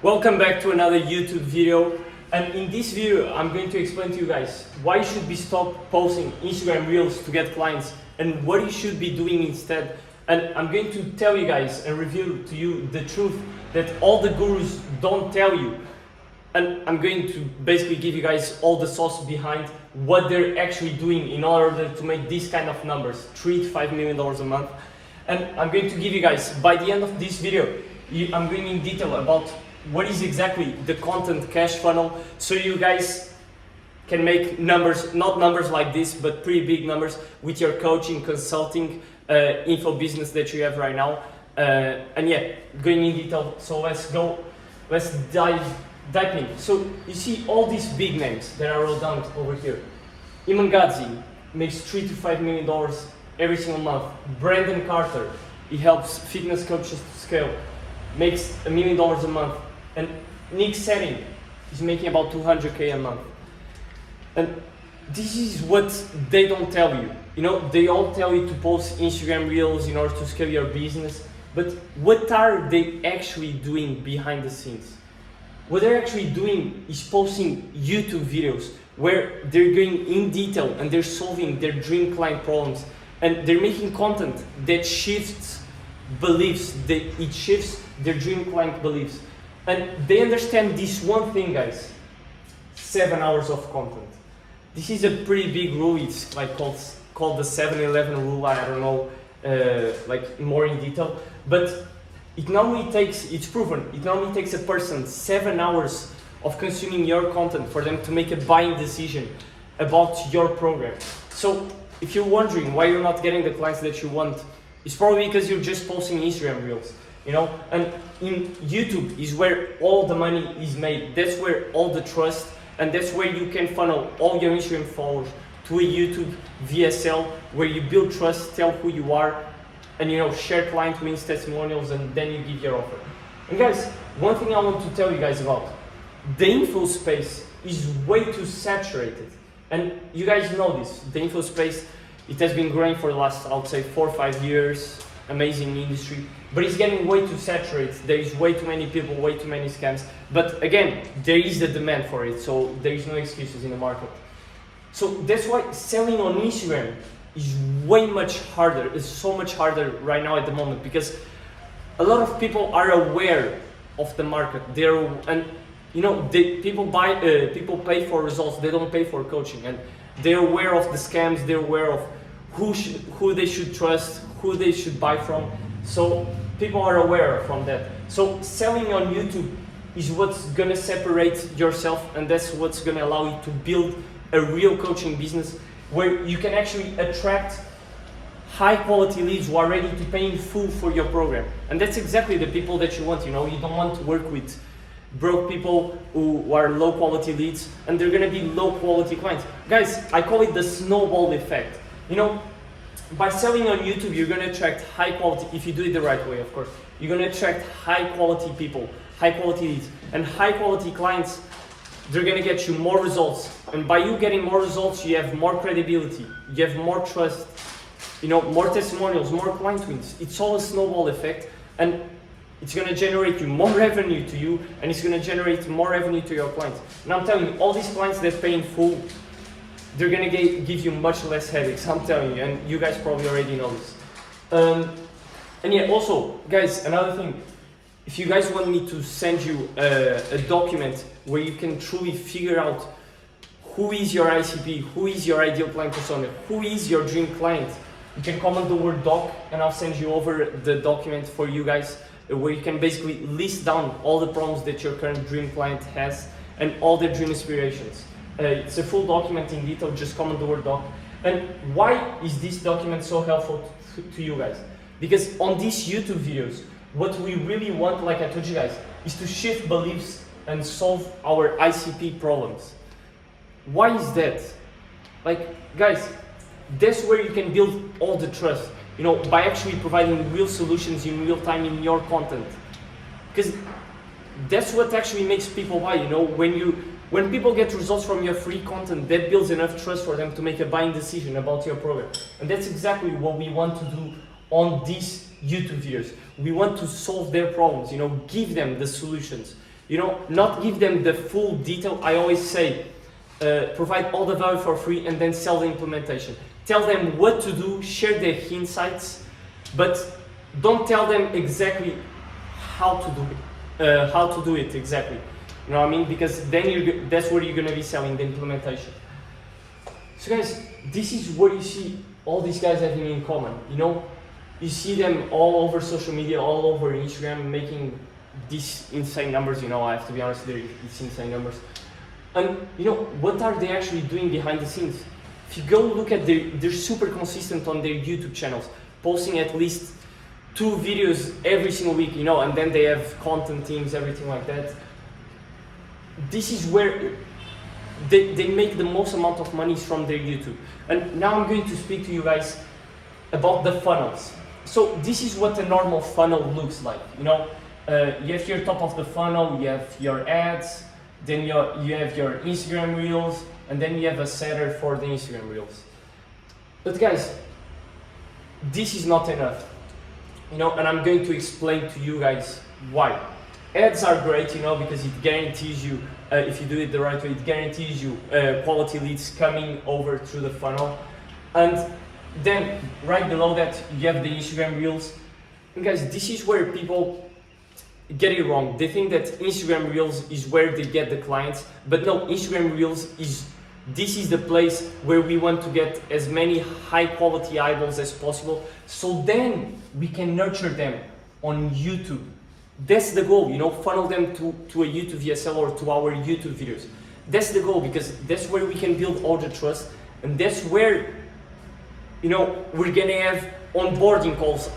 Welcome back to another YouTube video, and in this video I'm going to explain to you guys why you should be stop posting Instagram Reels to get clients and what you should be doing instead. And I'm going to tell you guys and reveal to you the truth that all the gurus don't tell you. And I'm going to basically give you guys all the sauce behind what they're actually doing in order to make these kind of numbers, $3 to $5 million a month. And I'm going to give you guys, by the end of this video, I'm going in detail about what is exactly the content cash funnel, so you guys can make numbers, not numbers like this, but pretty big numbers with your coaching, consulting, info business that you have right now. And yeah, going in detail. So let's dive in. So you see all these big names that are rolled down over here. Iman Gadzhi makes $3 to $5 million every single month. Brandon Carter, he helps fitness coaches to scale, makes $1 million a month. And Nick Setting is making about 200K a month. And this is what they don't tell you. You know, they all tell you to post Instagram Reels in order to scale your business. But what are they actually doing behind the scenes? What they're actually doing is posting YouTube videos where they're going in detail and they're solving their dream client problems. And they're making content that shifts beliefs, it shifts their dream client beliefs. And they understand this one thing, guys: 7 hours of content. This is a pretty big rule. It's like called the 7-11 rule. I don't know, like more in detail. But it normally takes, it's proven, it normally takes a person 7 hours of consuming your content for them to make a buying decision about your program. So if you're wondering why you're not getting the clients that you want, it's probably because you're just posting Instagram Reels. You know, and in YouTube is where all the money is made. That's where all the trust, and that's where you can funnel all your Instagram followers to a YouTube VSL where you build trust, tell who you are, and you know, share client wins, testimonials, and then you give your offer. And guys, one thing I want to tell you guys about, the info space is way too saturated. And you guys know this, the info space, it has been growing for the last, I would say, 4 or 5 years. Amazing industry, but it's getting way too saturated. There is way too many people, way too many scams. But again, there is a demand for it, so there is no excuses in the market. So that's why selling on Instagram is way much harder. It's so much harder right now at the moment because a lot of people are aware of the market. And you know, people pay for results. They don't pay for coaching, and they're aware of the scams. They're aware of who they should trust, who they should buy from. So people are aware from that. So selling on YouTube is what's gonna separate yourself, and that's what's gonna allow you to build a real coaching business where you can actually attract high quality leads who are ready to pay in full for your program. And that's exactly the people that you want. You know, you don't want to work with broke people who are low quality leads, and they're gonna be low quality clients. Guys, I call it the snowball effect. You know, by selling on YouTube, you're gonna attract high quality, if you do it the right way, of course, you're gonna attract high quality people, high quality leads, and high quality clients. They're gonna get you more results. And by you getting more results, you have more credibility, you have more trust, you know, more testimonials, more client wins. It's all a snowball effect, and it's gonna generate you more revenue to you, and it's gonna generate more revenue to your clients. And I'm telling you, all these clients that pay in full, they're gonna give you much less headaches, I'm telling you, and you guys probably already know this. And yeah, also, guys, another thing, if you guys want me to send you a document where you can truly figure out who is your ICP, who is your ideal client persona, who is your dream client, you can comment the word doc, and I'll send you over the document for you guys, where you can basically list down all the problems that your current dream client has and all their dream aspirations. It's a full document in detail, just comment the word doc. And why is this document so helpful to you guys? Because on these YouTube videos, what we really want, like I told you guys, is to shift beliefs and solve our ICP problems. Why is that? Like, guys, that's where you can build all the trust, you know, by actually providing real solutions in real time in your content. Because that's what actually makes people buy, you know, when people get results from your free content, that builds enough trust for them to make a buying decision about your program. And that's exactly what we want to do on these YouTube videos. We want to solve their problems, you know, give them the solutions. You know, not give them the full detail. I always say, provide all the value for free and then sell the implementation. Tell them what to do, share their insights, but don't tell them exactly how to do it exactly. You know what I mean? Because then that's where you're gonna be selling the implementation. So guys, this is what you see all these guys having in common. You know, you see them all over social media, all over Instagram, making these insane numbers. You know, I have to be honest, it's insane numbers. And you know, what are they actually doing behind the scenes? If you go look at they're super consistent on their YouTube channels, posting at least 2 videos every single week, you know, and then they have content teams, everything like that. This is where they make the most amount of money from their YouTube. And now I'm going to speak to you guys about the funnels. So this is what a normal funnel looks like. You know, you have your top of the funnel, you have your ads, then you have your Instagram Reels, and then you have a setter for the Instagram Reels. But guys, this is not enough. You know, and I'm going to explain to you guys why. Ads are great, you know, because it guarantees you, if you do it the right way, it guarantees you quality leads coming over through the funnel. And then right below that, you have the Instagram Reels. And guys, this is where people get it wrong. They think that Instagram Reels is where they get the clients, but no, Instagram Reels this is the place where we want to get as many high quality eyeballs as possible, so then we can nurture them on YouTube. That's the goal, you know, funnel them to a YouTube VSL or to our YouTube videos. That's the goal, because that's where we can build all the trust, and that's where, you know, we're gonna have onboarding calls.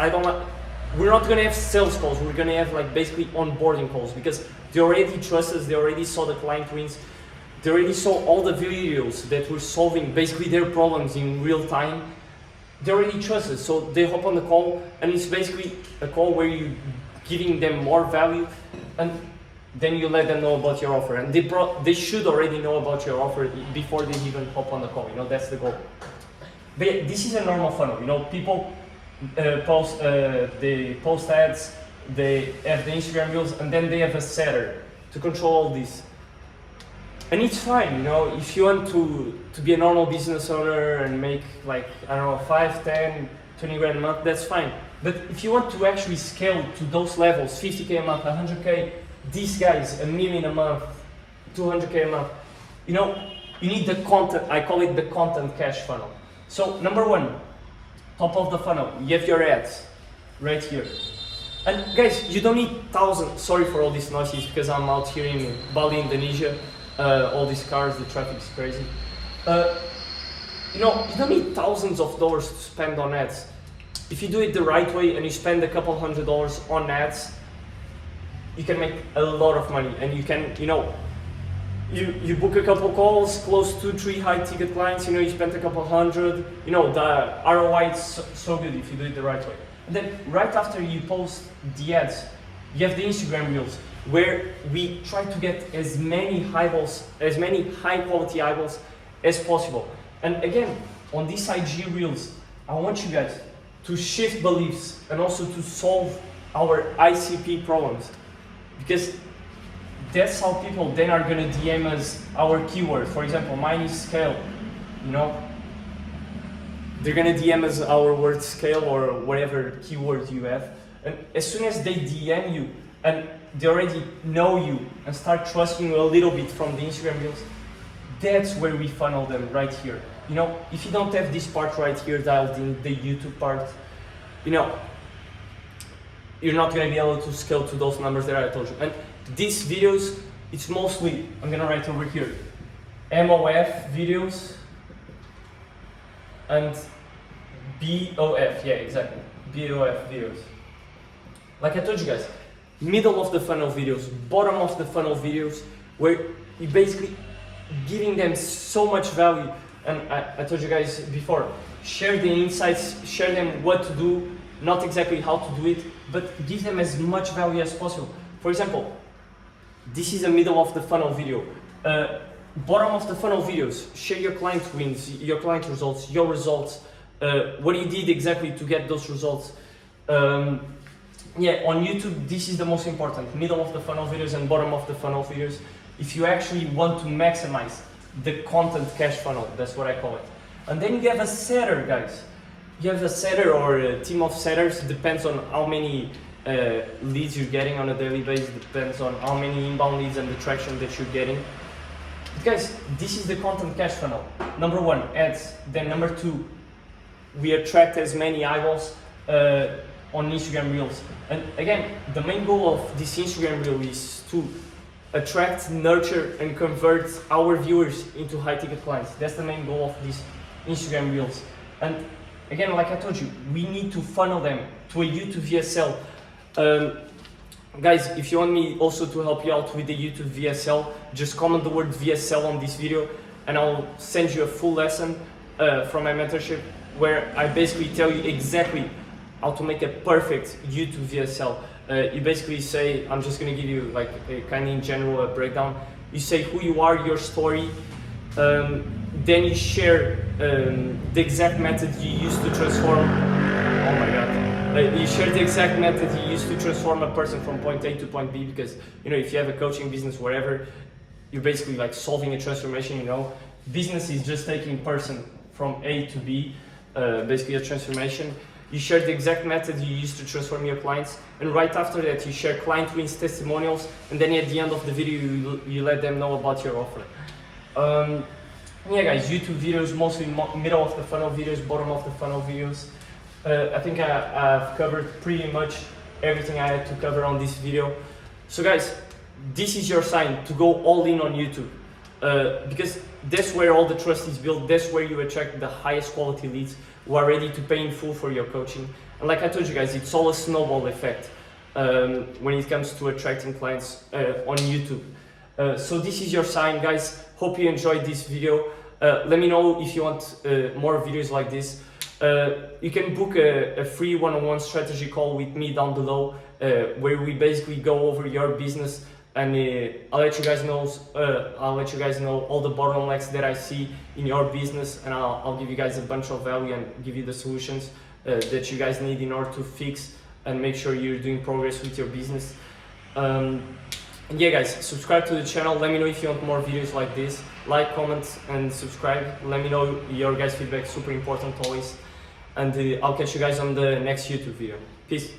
We're not gonna have sales calls, we're gonna have like basically onboarding calls, because they already trust us, they already saw the client wins, they already saw all the videos that we're solving basically their problems in real time. They already trust us, so they hop on the call, and it's basically a call where you giving them more value, and then you let them know about your offer, and they should already know about your offer before they even hop on the call. You know, that's the goal. But yeah, this is a normal funnel. You know, people post ads, they have the Instagram Reels, and then they have a setter to control all this. And it's fine, you know, if you want to be a normal business owner and make like, I don't know, 5, 10, 20 grand a month, that's fine. But if you want to actually scale to those levels, 50K a month, 100K, these guys, $1 million a month, 200K a month, you know, you need the content. I call it the content cash funnel. So number 1, top of the funnel, you have your ads right here. And guys, you don't need thousands. Sorry for all these noises, because I'm out here in Bali, Indonesia. All these cars, the traffic is crazy. You know, you don't need thousands of dollars to spend on ads. If you do it the right way and you spend a couple $100s on ads, you can make a lot of money, and you can, you know, you book a couple calls, close 2-3 high ticket clients, you know, you spent a couple $100, you know, the ROI is so good if you do it the right way. And then right after you post the ads, you have the Instagram Reels, where we try to get as many eyeballs, as many high quality eyeballs as possible. And again, on these IG Reels, I want you guys to shift beliefs and also to solve our ICP problems, because that's how people then are gonna DM us our keyword. For example, mine is scale, you know, they're gonna DM us our word scale or whatever keyword you have, and as soon as they DM you and they already know you and start trusting you a little bit from the Instagram Reels, that's where we funnel them right here. You know, if you don't have this part right here dialed in, the YouTube part, you know, you're not gonna be able to scale to those numbers that I told you. And these videos, it's mostly, I'm gonna write over here, MOF videos and BOF, yeah, exactly, BOF videos. Like I told you guys, middle of the funnel videos, bottom of the funnel videos, where you're basically giving them so much value. And I told you guys before, share the insights, share them what to do, not exactly how to do it, but give them as much value as possible. For example, this is a middle of the funnel video. Bottom of the funnel videos, share your client wins, your client results, your results, what you did exactly to get those results. yeah, on YouTube, this is the most important, middle of the funnel videos and bottom of the funnel videos. If you actually want to maximize the content cash funnel, that's what I call it. And then you have a setter, guys. You have a setter or a team of setters, depends on how many leads you're getting on a daily basis, depends on how many inbound leads and the traction that you're getting. But guys, this is the content cash funnel. Number one, ads. Then number two, we attract as many eyeballs on Instagram Reels. And again, the main goal of this Instagram Reel is to attract, nurture, and convert our viewers into high-ticket clients. That's the main goal of these Instagram Reels. And again, like I told you, we need to funnel them to a YouTube VSL. Guys, if you want me also to help you out with the YouTube VSL, just comment the word VSL on this video and I'll send you a full lesson from my mentorship where I basically tell you exactly how to make a perfect YouTube VSL. You basically say, I'm just gonna give you like a kind of in general breakdown. You say who you are, your story, then you share the exact method you use to transform. Oh my god. You share the exact method you use to transform a person from point A to point B, because you know if you have a coaching business, wherever, you're basically like solving a transformation. You know, business is just taking person from A to B, basically a transformation. You share the exact method you use to transform your clients, and right after that you share client wins, testimonials, and then at the end of the video you let them know about your offer. Yeah guys, YouTube videos, mostly middle of the funnel videos, bottom of the funnel videos. I think I've covered pretty much everything I had to cover on this video. So guys, this is your sign to go all in on YouTube, because that's where all the trust is built, that's where you attract the highest quality leads who are ready to pay in full for your coaching. And like I told you guys, it's all a snowball effect when it comes to attracting clients on YouTube. So this is your sign, guys. Hope you enjoyed this video. Let me know if you want more videos like this. You can book a free one-on-one strategy call with me down below, where we basically go over your business, and I'll let you guys know all the bottlenecks that I see in your business, and I'll give you guys a bunch of value and give you the solutions that you guys need in order to fix and make sure you're doing progress with your business. And yeah guys, subscribe to the channel. Let me know if you want more videos like this. Like, comment, and subscribe. Let me know your guys' feedback, super important always. And I'll catch you guys on the next YouTube video. Peace.